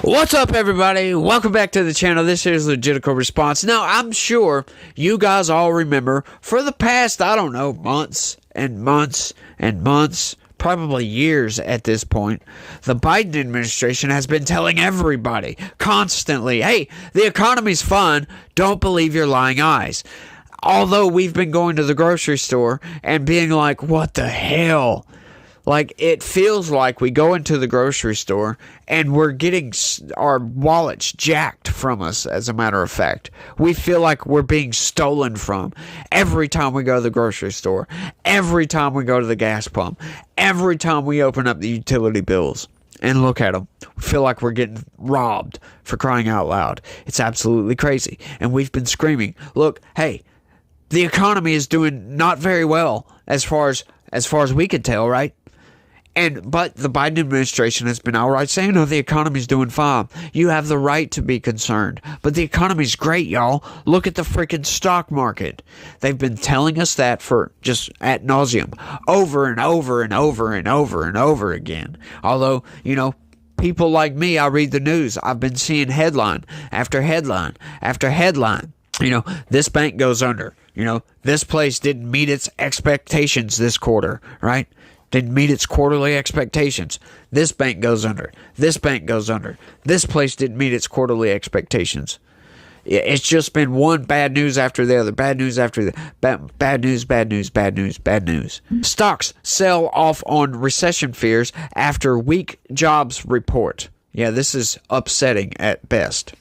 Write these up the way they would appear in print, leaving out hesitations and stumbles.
What's up, everybody? Welcome back to the channel. This is Legitical Response. Now, I'm sure you guys all remember for the past, I don't know, months and months and months, probably years at this point, the Biden administration has been telling everybody constantly, hey, the economy's fine. Don't believe your lying eyes. Although we've been going to the grocery store and being like, what the hell? Like, it feels like we go into the grocery store and we're getting our wallets jacked from us, as a matter of fact. We feel like we're being stolen from every time we go to the grocery store, every time we go to the gas pump, every time we open up the utility bills and look at them. We feel like we're getting robbed, for crying out loud. It's absolutely crazy. And we've been screaming, look, hey, the economy is doing not very well as far as we could tell, right? But the Biden administration has been outright saying, no, the economy's doing fine. You have the right to be concerned. But the economy's great, y'all. Look at the freaking stock market. They've been telling us that for just ad nauseum, over and over and over and over and over again. Although, people like me, I read the news. I've been seeing headline after headline after headline. This bank goes under. This place didn't meet its expectations this quarter, right? Didn't meet its quarterly expectations. This bank goes under. This bank goes under. This place didn't meet its quarterly expectations. It's just been one bad news after the other. Bad news after the bad news, bad news, bad news, bad news. Stocks sell off on recession fears after weak jobs report. Yeah, this is upsetting at best.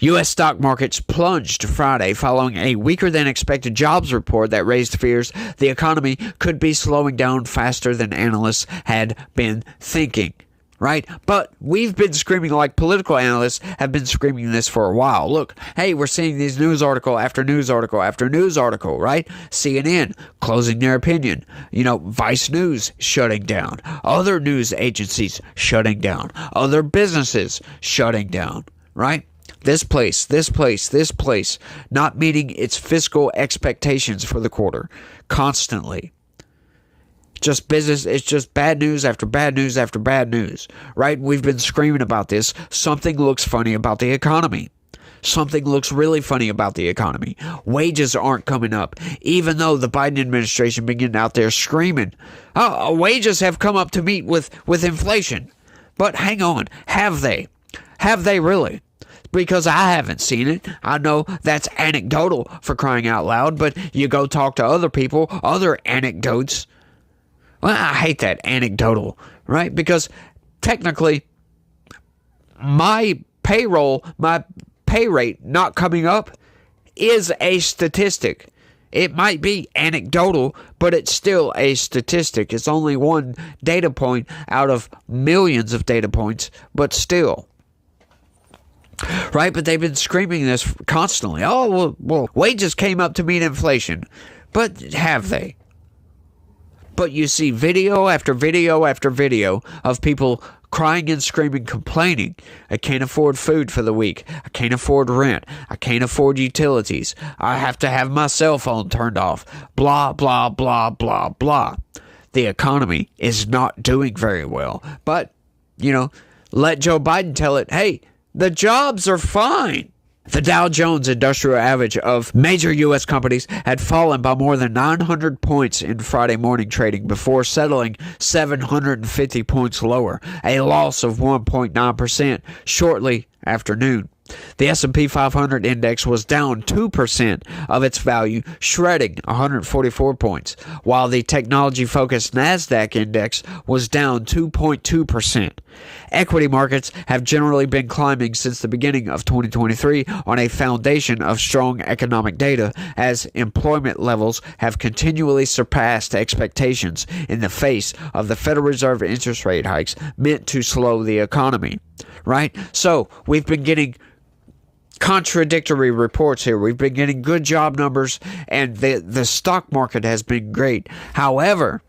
U.S. stock markets plunged Friday following a weaker-than-expected jobs report that raised fears the economy could be slowing down faster than analysts had been thinking, right? But we've been screaming, like political analysts have been screaming this for a while. Look, hey, we're seeing these news article after news article after news article, right? CNN closing their opinion. Vice News shutting down. Other news agencies shutting down. Other businesses shutting down, right? This place, not meeting its fiscal expectations for the quarter, constantly. It's just bad news after bad news after bad news, right? We've been screaming about this. Something looks funny about the economy. Something looks really funny about the economy. Wages aren't coming up, even though the Biden administration been getting out there screaming, oh, wages have come up to meet with inflation. But hang on, have they? Have they really? Because I haven't seen it. I know that's anecdotal, for crying out loud, but you go talk to other people, other anecdotes. Well, I hate that anecdotal, right? Because technically, my pay rate not coming up is a statistic. It might be anecdotal, but it's still a statistic. It's only one data point out of millions of data points, but still. Right, but they've been screaming this constantly. Oh, well, wages came up to meet inflation. But have they? But you see video after video after video of people crying and screaming, complaining. I can't afford food for the week. I can't afford rent. I can't afford utilities. I have to have my cell phone turned off. Blah, blah, blah, blah, blah. The economy is not doing very well. But, let Joe Biden tell it, hey, the jobs are fine. The Dow Jones Industrial Average of major U.S. companies had fallen by more than 900 points in Friday morning trading before settling 750 points lower, a loss of 1.9% shortly after noon. The S&P 500 index was down 2% of its value, shredding 144 points, while the technology-focused NASDAQ index was down 2.2%. Equity markets have generally been climbing since the beginning of 2023 on a foundation of strong economic data, as employment levels have continually surpassed expectations in the face of the Federal Reserve interest rate hikes meant to slow the economy. Right? So, we've been getting contradictory reports here. We've been getting good job numbers, and the stock market has been great. However,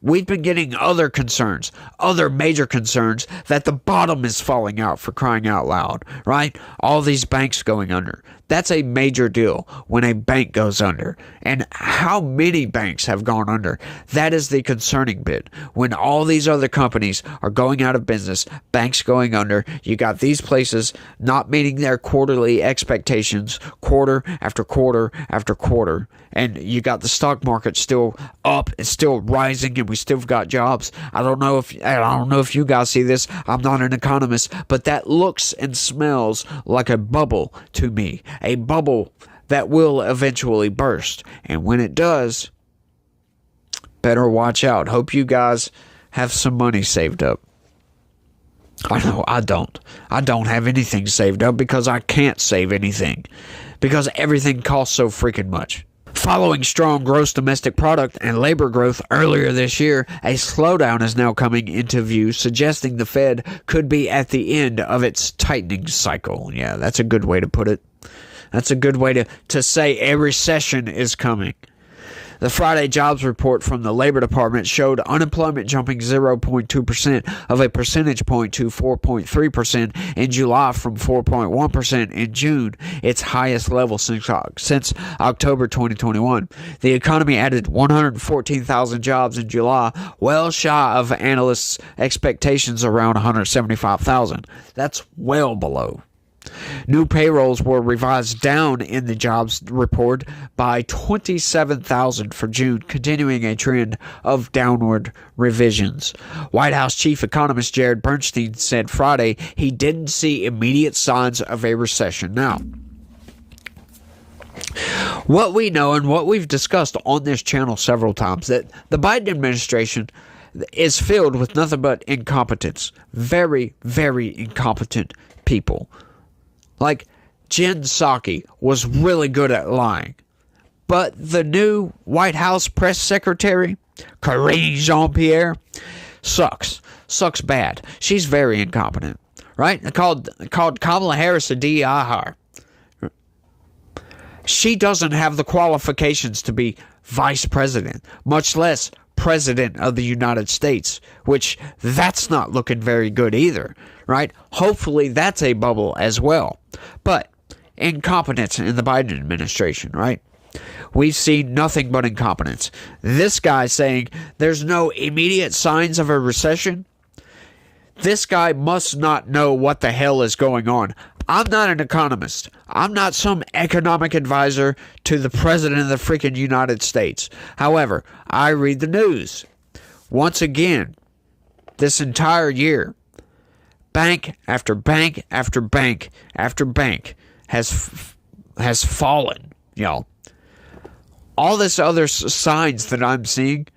we've been getting other concerns, other major concerns, that the bottom is falling out, for crying out loud, right? All these banks going under. That's a major deal when a bank goes under. And how many banks have gone under? That is the concerning bit. When all these other companies are going out of business, banks going under, you got these places not meeting their quarterly expectations quarter after quarter after quarter. And you got the stock market still up, it's still rising, and we still got jobs. I don't know if you guys see this. I'm not an economist, but that looks and smells like a bubble to me. A bubble that will eventually burst. And when it does, better watch out. Hope you guys have some money saved up. I know I don't. I don't have anything saved up because I can't save anything. Because everything costs so freaking much. Following strong gross domestic product and labor growth earlier this year, a slowdown is now coming into view, suggesting the Fed could be at the end of its tightening cycle. Yeah, that's a good way to put it. That's a good way to say a recession is coming. The Friday jobs report from the Labor Department showed unemployment jumping 0.2% of a percentage point to 4.3% in July from 4.1% in June, its highest level since October 2021. The economy added 114,000 jobs in July, well shy of analysts' expectations around 175,000. That's well below. New payrolls were revised down in the jobs report by 27,000 for June, continuing a trend of downward revisions. White House chief economist Jared Bernstein said Friday he didn't see immediate signs of a recession. Now, what we know and what we've discussed on this channel several times, that the Biden administration is filled with nothing but incompetence. Very, very incompetent people. Like, Jen Psaki was really good at lying. But the new White House press secretary, Karine Jean-Pierre, sucks. Sucks bad. She's very incompetent. Right? They called Kamala Harris a DEI hire. She doesn't have the qualifications to be vice president, much less president of the United States, which that's not looking very good either, right? Hopefully that's a bubble as well. But incompetence in the Biden administration, right? We've seen nothing but incompetence. This guy saying there's no immediate signs of a recession. This guy must not know what the hell is going on. I'm not an economist. I'm not some economic advisor to the president of the freaking United States. However, I read the news. Once again, this entire year, bank after bank after bank after bank has fallen. Y'all, all this other signs that I'm seeing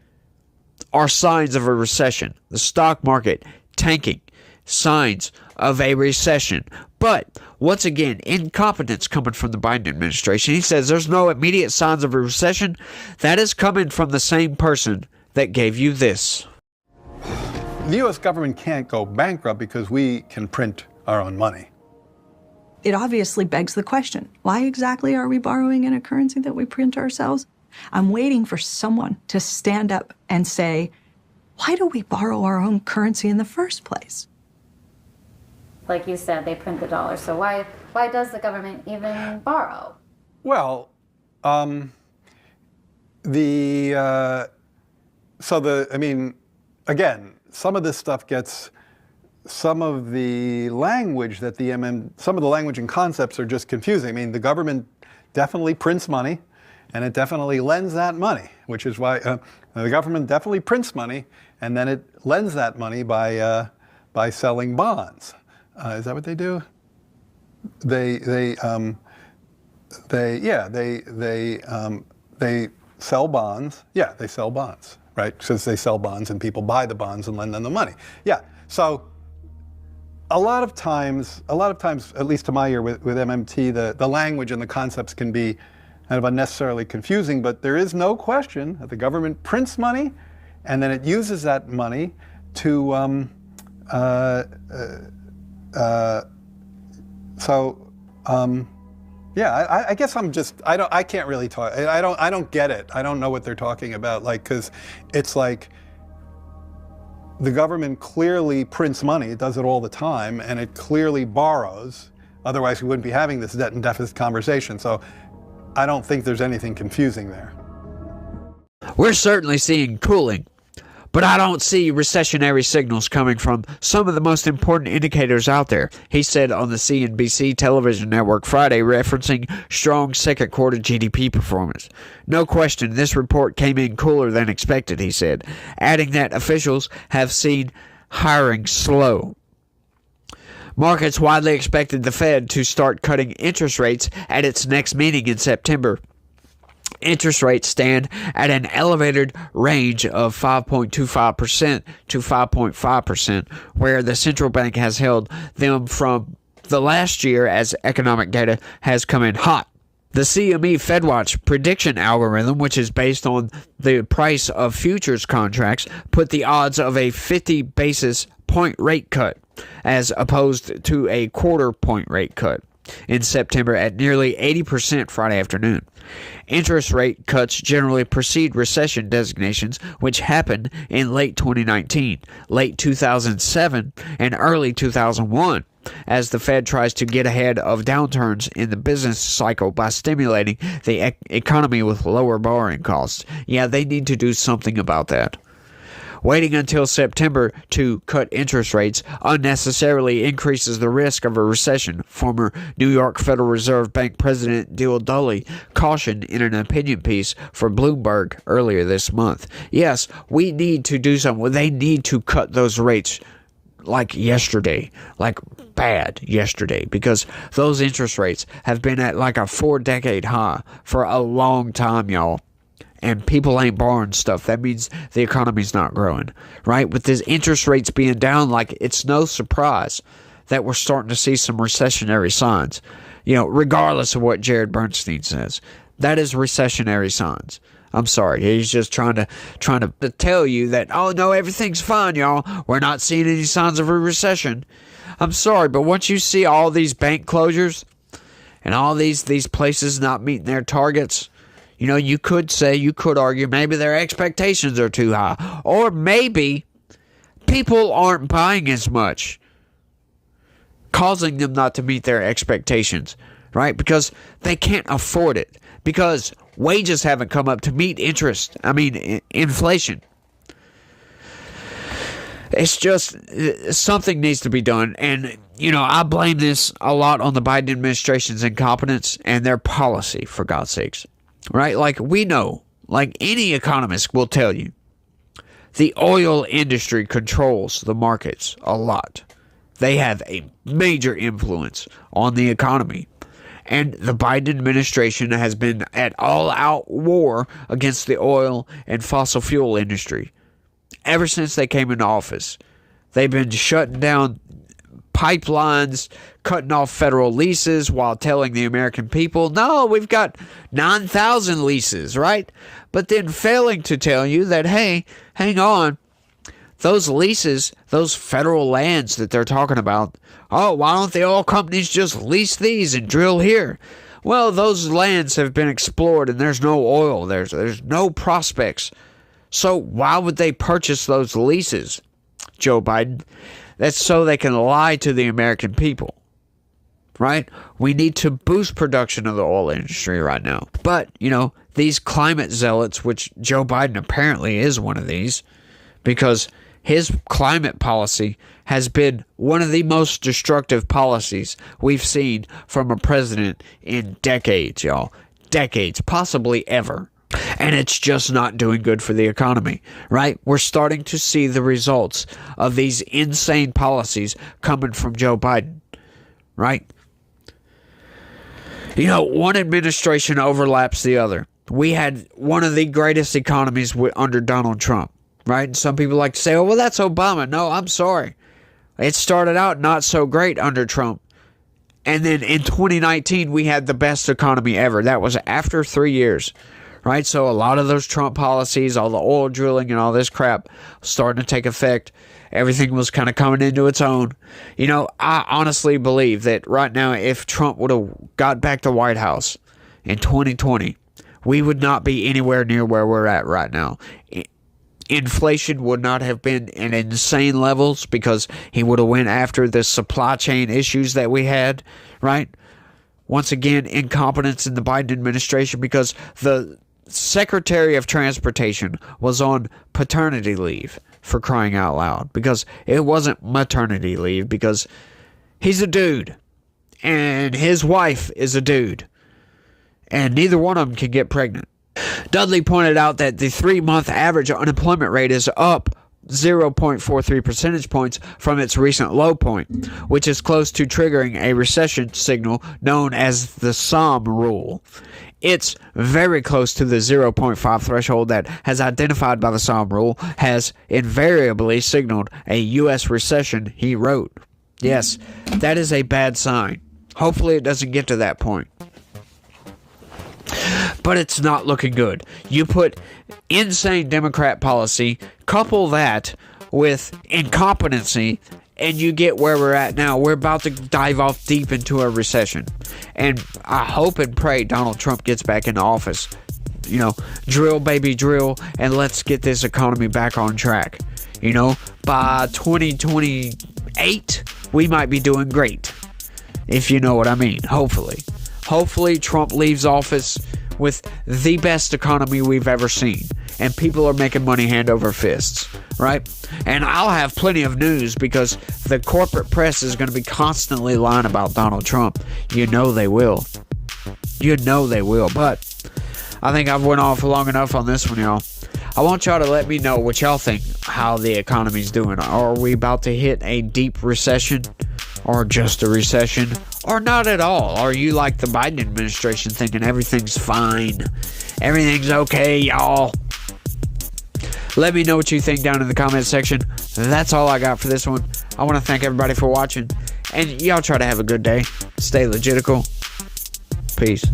are signs of a recession. The stock market tanking, signs of a recession. But once again, incompetence coming from the Biden administration. He says there's no immediate signs of a recession. That is coming from the same person that gave you this. The U.S. government can't go bankrupt because we can print our own money. It obviously begs the question, why exactly are we borrowing in a currency that we print ourselves? I'm waiting for someone to stand up and say, why do we borrow our own currency in the first place? Like you said, they print the dollar. So why does the government even borrow? Well, again, some of this stuff gets, some of the language that some of the language and concepts are just confusing. I mean, the government definitely prints money, and it definitely lends that money, which is why the government definitely prints money, and then it lends that money by selling bonds. Is that what they do? They sell bonds. Yeah, they sell bonds, right? Because they sell bonds and people buy the bonds and lend them the money. Yeah. So a lot of times, at least to my ear with MMT, the language and the concepts can be kind of unnecessarily confusing, but there is no question that the government prints money and then it uses that money to I guess I can't really talk. I don't get it. I don't know what they're talking about. Like, because it's like the government clearly prints money. It does it all the time, and it clearly borrows Otherwise, we wouldn't be having this debt and deficit conversation. So I don't think there's anything confusing there. We're certainly seeing cooling, but I don't see recessionary signals coming from some of the most important indicators out there, he said on the CNBC television network Friday, referencing strong second quarter GDP performance. No question, this report came in cooler than expected, he said, adding that officials have seen hiring slow. Markets widely expected the Fed to start cutting interest rates at its next meeting in September. Interest rates stand at an elevated range of 5.25% to 5.5%, where the central bank has held them from the last year as economic data has come in hot. The CME FedWatch prediction algorithm, which is based on the price of futures contracts, put the odds of a 50 basis point rate cut as opposed to a quarter point rate cut in September at nearly 80% Friday afternoon. Interest rate cuts generally precede recession designations, which happened in late 2019, late 2007, and early 2001, as the Fed tries to get ahead of downturns in the business cycle by stimulating the economy with lower borrowing costs. Yeah, they need to do something about that. Waiting until September to cut interest rates unnecessarily increases the risk of a recession, former New York Federal Reserve Bank President Bill Dudley cautioned in an opinion piece for Bloomberg earlier this month. Yes, we need to do something. They need to cut those rates like yesterday, like bad yesterday, because those interest rates have been at like a 4-decade high for a long time, y'all. And people ain't borrowing stuff. That means the economy's not growing, right? With these interest rates being down, like, it's no surprise that we're starting to see some recessionary signs. You know, regardless of what Jared Bernstein says, that is recessionary signs. I'm sorry. He's just trying to tell you that, oh no, everything's fine, y'all. We're not seeing any signs of a recession. I'm sorry, but once you see all these bank closures and all these places not meeting their targets, you know, you could argue maybe their expectations are too high. Or maybe people aren't buying as much, causing them not to meet their expectations, right? Because they can't afford it. Because wages haven't come up to meet inflation. It's just something needs to be done. And, you know, I blame this a lot on the Biden administration's incompetence and their policy, for God's sakes. Right? Like, we know, like any economist will tell you, the oil industry controls the markets a lot. They have a major influence on the economy. And the Biden administration has been at all-out war against the oil and fossil fuel industry ever since they came into office. They've been shutting down pipelines, cutting off federal leases while telling the American people, no, we've got 9,000 leases, right? But then failing to tell you that, hey, hang on, those leases, those federal lands that they're talking about, oh, why don't the oil companies just lease these and drill here? Well, those lands have been explored and there's no oil, there's no prospects. So why would they purchase those leases, Joe Biden? That's so they can lie to the American people, right? We need to boost production of the oil industry right now. But, you know, these climate zealots, which Joe Biden apparently is one of these, because his climate policy has been one of the most destructive policies we've seen from a president in decades, y'all. Decades, possibly ever. And it's just not doing good for the economy, right? We're starting to see the results of these insane policies coming from Joe Biden, right? You know, one administration overlaps the other. We had one of the greatest economies under Donald Trump, right? And some people like to say, oh, well, that's Obama. No, I'm sorry. It started out not so great under Trump. And then in 2019, we had the best economy ever. That was after 3 years. Right, so a lot of those Trump policies, all the oil drilling and all this crap starting to take effect. Everything was kind of coming into its own. You know, I honestly believe that right now, if Trump would have got back to White House in 2020, we would not be anywhere near where we're at right now. inflation would not have been in insane levels because he would have went after the supply chain issues that we had, right? Once again, incompetence in the Biden administration because the Secretary of Transportation was on paternity leave, for crying out loud, because it wasn't maternity leave, because he's a dude and his wife is a dude and neither one of them can get pregnant. Dudley pointed out that the 3-month average unemployment rate is up 0.43 percentage points from its recent low point, which is close to triggering a recession signal known as the SOM rule. It's very close to the 0.5 threshold that, as identified by the SOM rule, has invariably signaled a U.S. recession, he wrote. Yes, that is a bad sign. Hopefully it doesn't get to that point. But it's not looking good. You put insane Democrat policy, couple that with incompetency, and you get where we're at now. We're about to dive off deep into a recession. And I hope and pray Donald Trump gets back into office. You know, drill, baby, drill, and let's get this economy back on track. You know, by 2028, we might be doing great. If you know what I mean, hopefully. Hopefully Trump leaves office with the best economy we've ever seen. And people are making money hand over fists, right? And I'll have plenty of news because the corporate press is going to be constantly lying about Donald Trump. You know they will. You know they will. But I think I've went off long enough on this one, y'all. I want y'all to let me know what y'all think, how the economy's doing. Are we about to hit a deep recession? Or just a recession? Or not at all? Are you like the Biden administration thinking everything's fine? Everything's okay, y'all? Let me know what you think down in the comment section. That's all I got for this one. I want to thank everybody for watching. And y'all try to have a good day. Stay legitical. Peace.